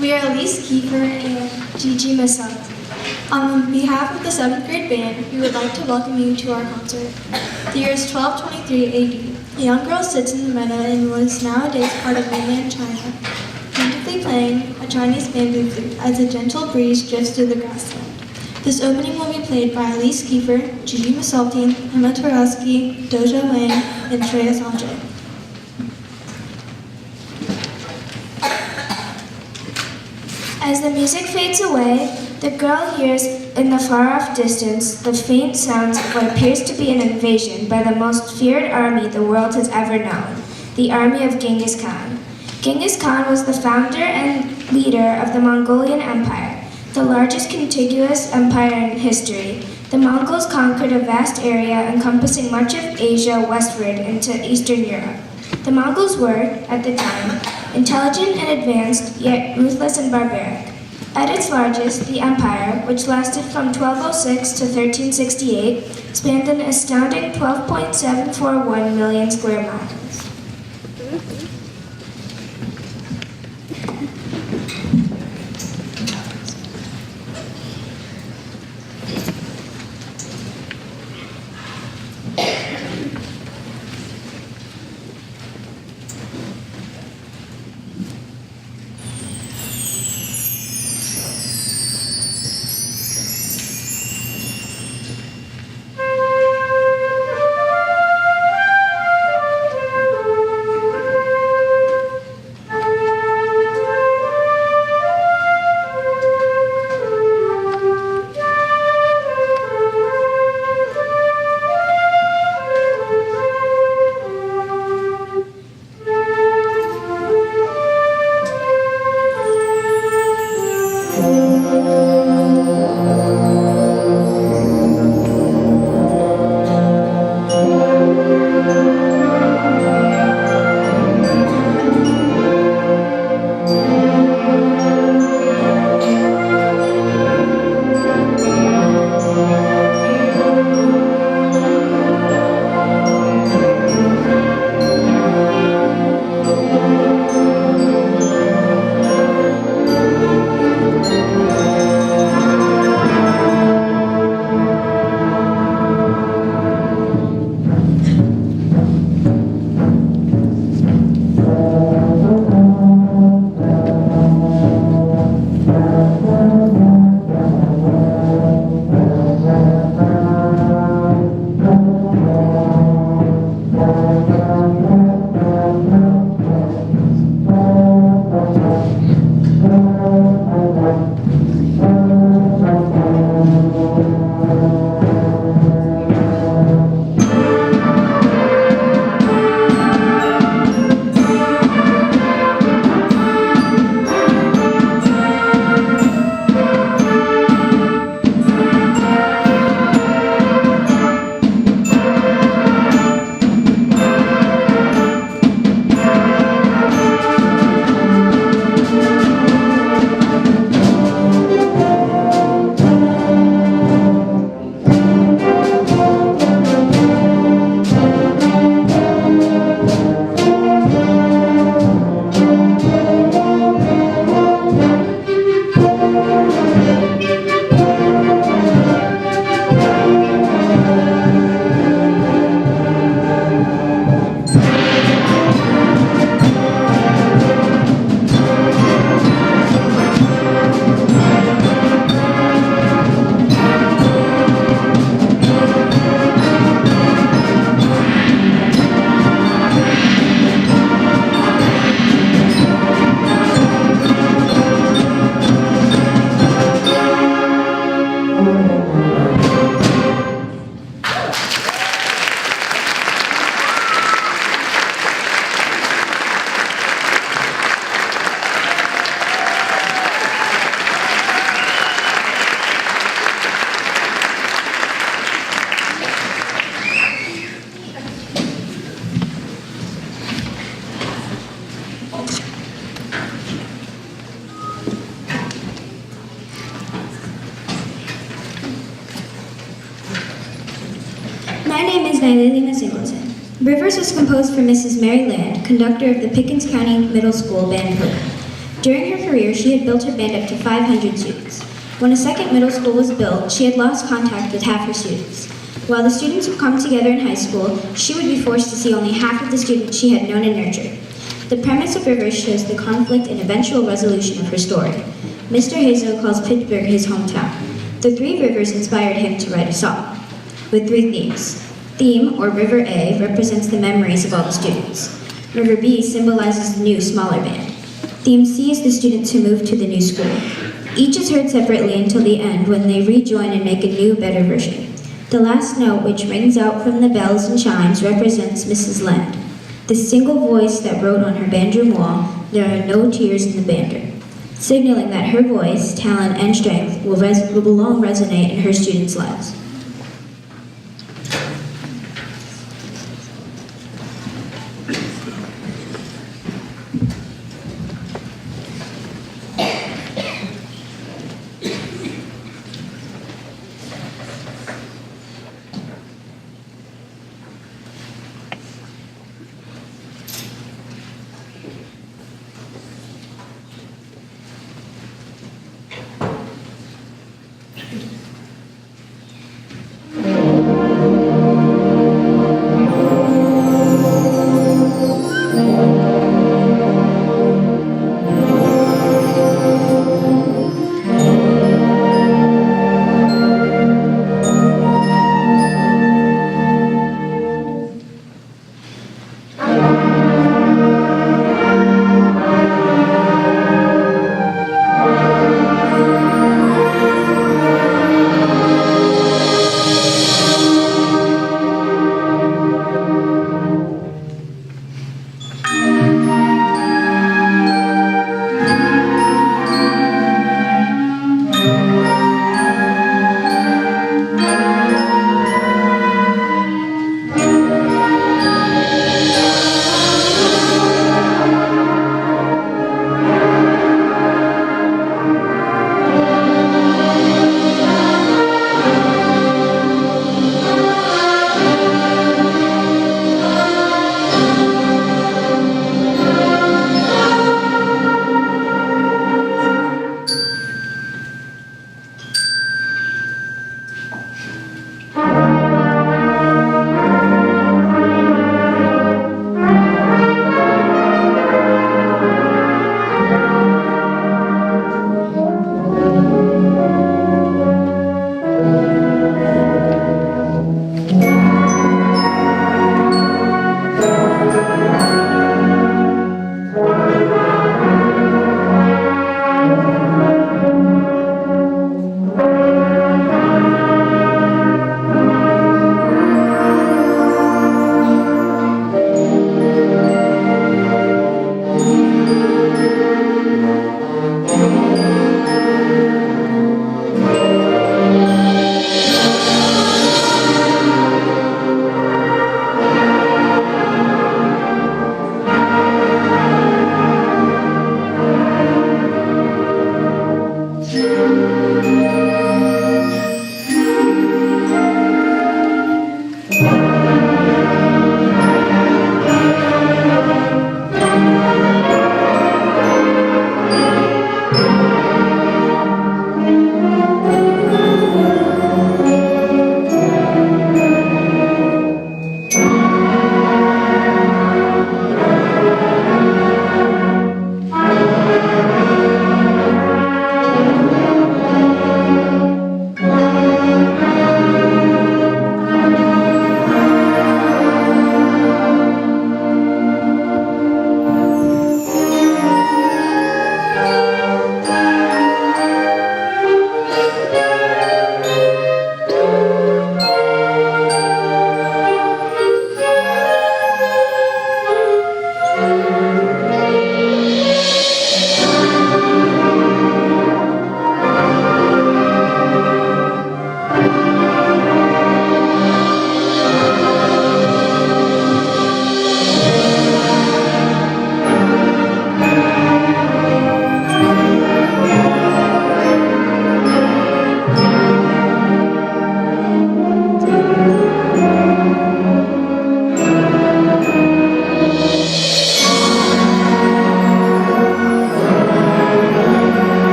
We are Elise Kiefer and Gigi Masat. On behalf of the 7th grade band, we would like to welcome you to our concert. The year is 1223 AD. A young girl sits in the meadow and was nowadays part of mainland China, plaintively playing a Chinese bamboo flute as a gentle breeze drifts through the grassland. This opening will be played by Elise Kiefer, Gigi Masaltine, Emma Taraski, Doja Wang, and Shreya Sanjay. As the music fades away, the girl hears in the far-off distance the faint sounds of what appears to be an invasion by the most feared army the world has ever known, the army of Genghis Khan. Genghis Khan was the founder and leader of the Mongolian Empire, the largest contiguous empire in history. The Mongols conquered a vast area encompassing much of Asia westward into Eastern Europe. The Mongols were, at the time, intelligent and advanced, yet ruthless and barbaric. At its largest, the empire, which lasted from 1206 to 1368, spanned an astounding 12.741 million square miles. My name is Nailelina Singleton. Rivers was composed for Mrs. Mary Land, conductor of the Pickens County Middle School Band Program. During her career, she had built her band up to 500 students. When a second middle school was built, she had lost contact with half her students. While the students would come together in high school, she would be forced to see only half of the students she had known and nurtured. The premise of Rivers shows the conflict and eventual resolution of her story. Mr. Hazel calls Pittsburgh his hometown. The three rivers inspired him to write a song, with three themes. Theme, or River A, represents the memories of all the students. River B symbolizes the new, smaller band. Theme C is the students who moved to the new school. Each is heard separately until the end when they rejoin and make a new, better version. The last note, which rings out from the bells and chimes, represents Mrs. Land, the single voice that wrote on her bandroom wall, "There are no tears in the bander," signaling that her voice, talent, and strength will long resonate in her students' lives.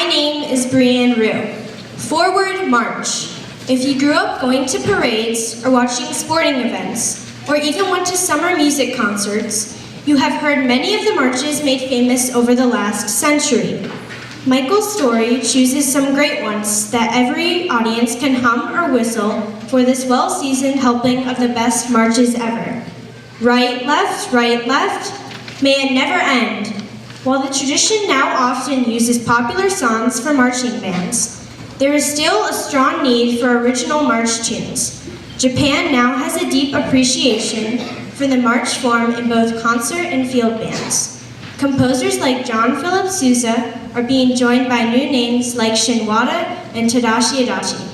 name is Brianne Rue. Forward march. If you grew up going to parades or watching sporting events, or even went to summer music concerts, you have heard many of the marches made famous over the last century. Michael's story chooses some great ones that every audience can hum or whistle for this well-seasoned helping of the best marches ever. Right, left, may it never end. While the tradition now often uses popular songs for marching bands, there is still a strong need for original march tunes. Japan now has a deep appreciation for the march form in both concert and field bands. Composers like John Philip Sousa are being joined by new names like Shinwada and Tadashi Adachi.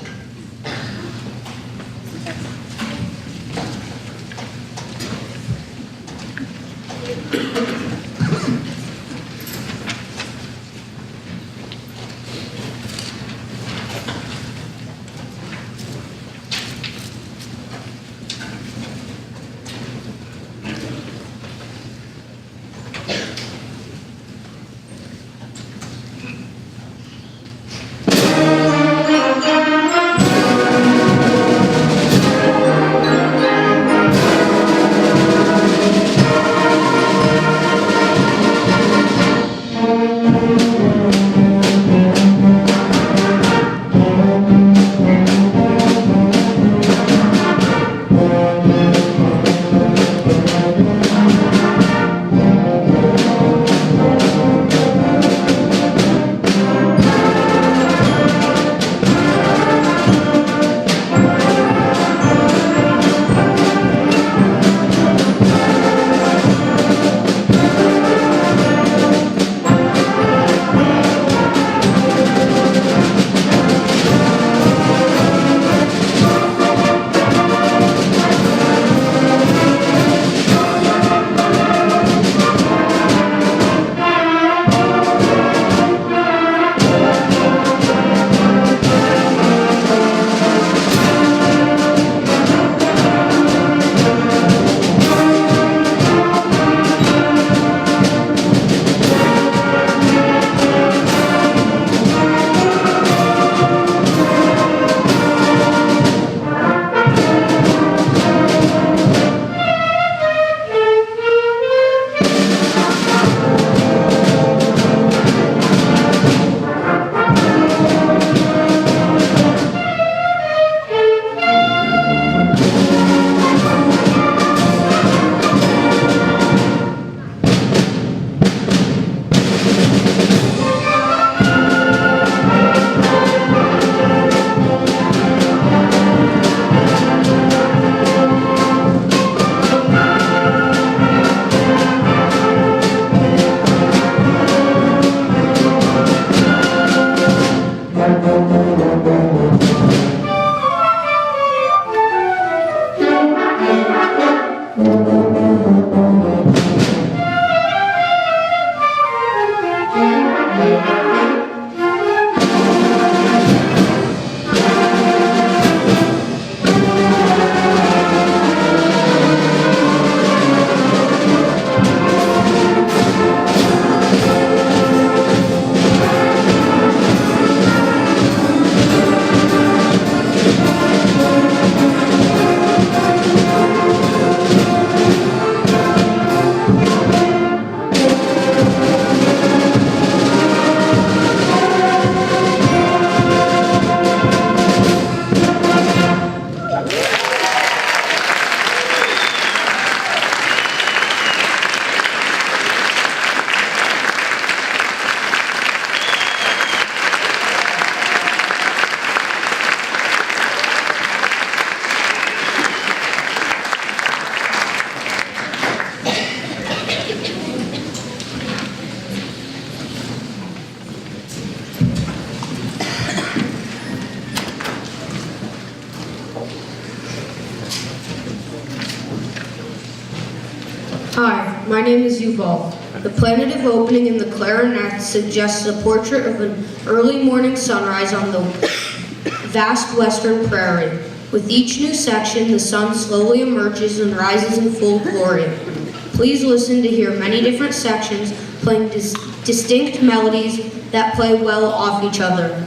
Hi, my name is Yuval. The plaintive opening in the clarinet suggests a portrait of an early morning sunrise on the vast western prairie. With each new section, the sun slowly emerges and rises in full glory. Please listen to hear many different sections playing distinct melodies that play well off each other.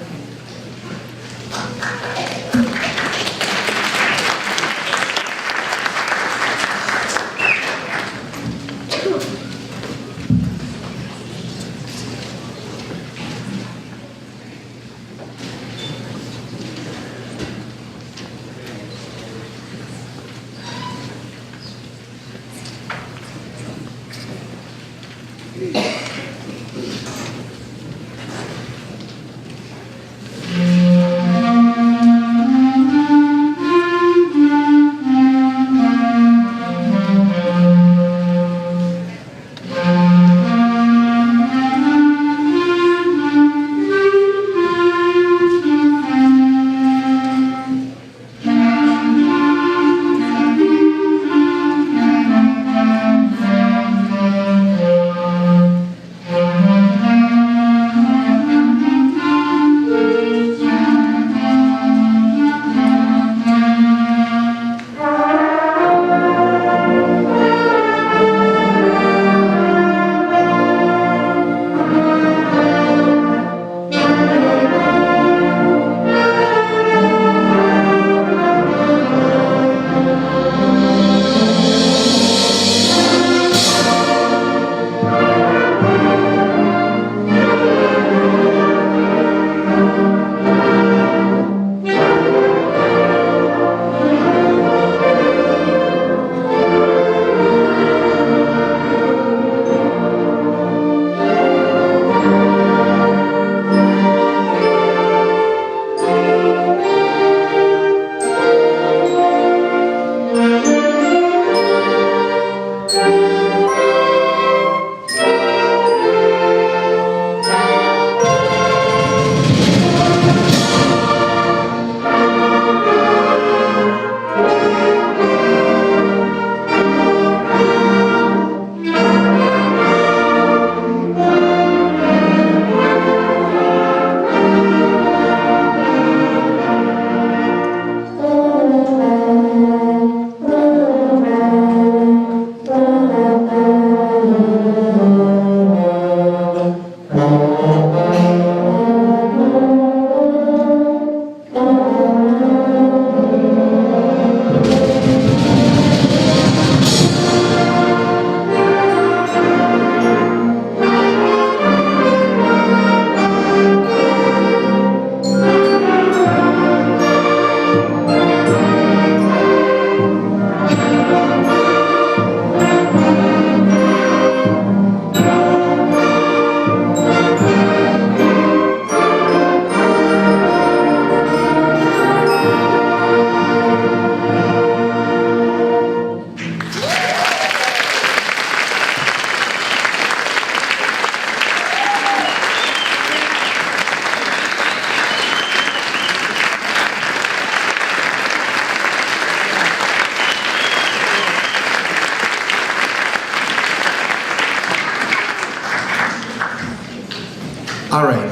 All right.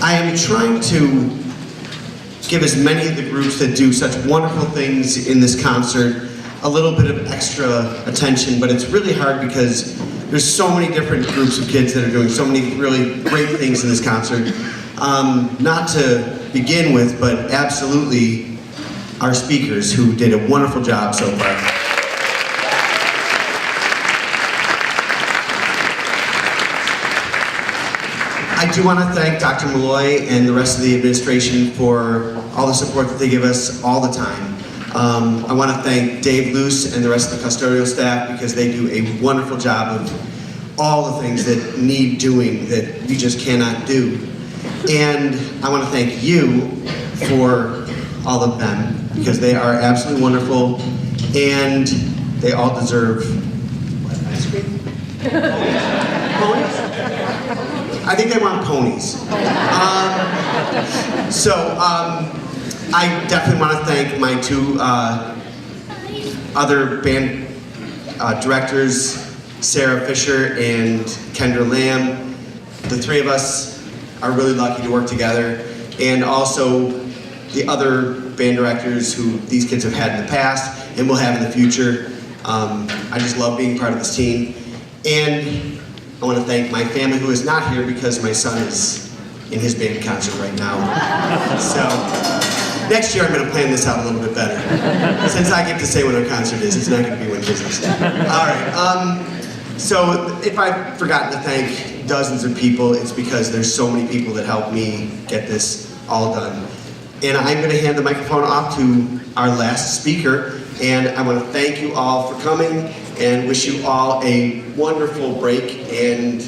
I am trying to give as many of the groups that do such wonderful things in this concert a little bit of extra attention, but it's really hard because there's so many different groups of kids that are doing so many really great things in this concert. Not to begin with, but absolutely our speakers who did a wonderful job so far. I do want to thank Dr. Malloy and the rest of the administration for all the support that they give us all the time. I want to thank Dave Luce and the rest of the custodial staff because they do a wonderful job of all the things that need doing that we just cannot do. And I want to thank you for all of them because they are absolutely wonderful and they all deserve ice cream? Ponies? I think they want ponies. I definitely want to thank my two other band directors, Sarah Fisher and Kendra Lamb. The three of us are really lucky to work together, and also the other band directors who these kids have had in the past and will have in the future. I just love being part of this team. And I want to thank my family who is not here because my son is in his band concert right now. So next year I'm going to plan this out a little bit better. Since I get to say when our concert is, it's not going to be when business. All right. So if I've forgotten to thank dozens of people, it's because there's so many people that helped me get this all done. And I'm going to hand the microphone off to our last speaker. And I want to thank you all for coming and wish you all a wonderful break and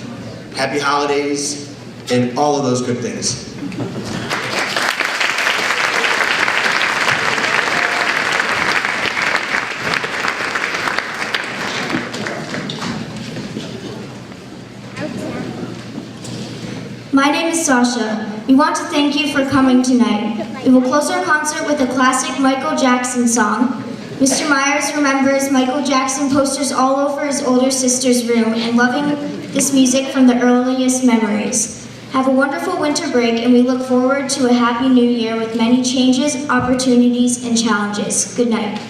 happy holidays and all of those good things. My name is Sasha. We want to thank you for coming tonight. We will close our concert with a classic Michael Jackson song. Mr. Myers remembers Michael Jackson posters all over his older sister's room and loving this music from the earliest memories. Have a wonderful winter break, and we look forward to a happy new year with many changes, opportunities, and challenges. Good night.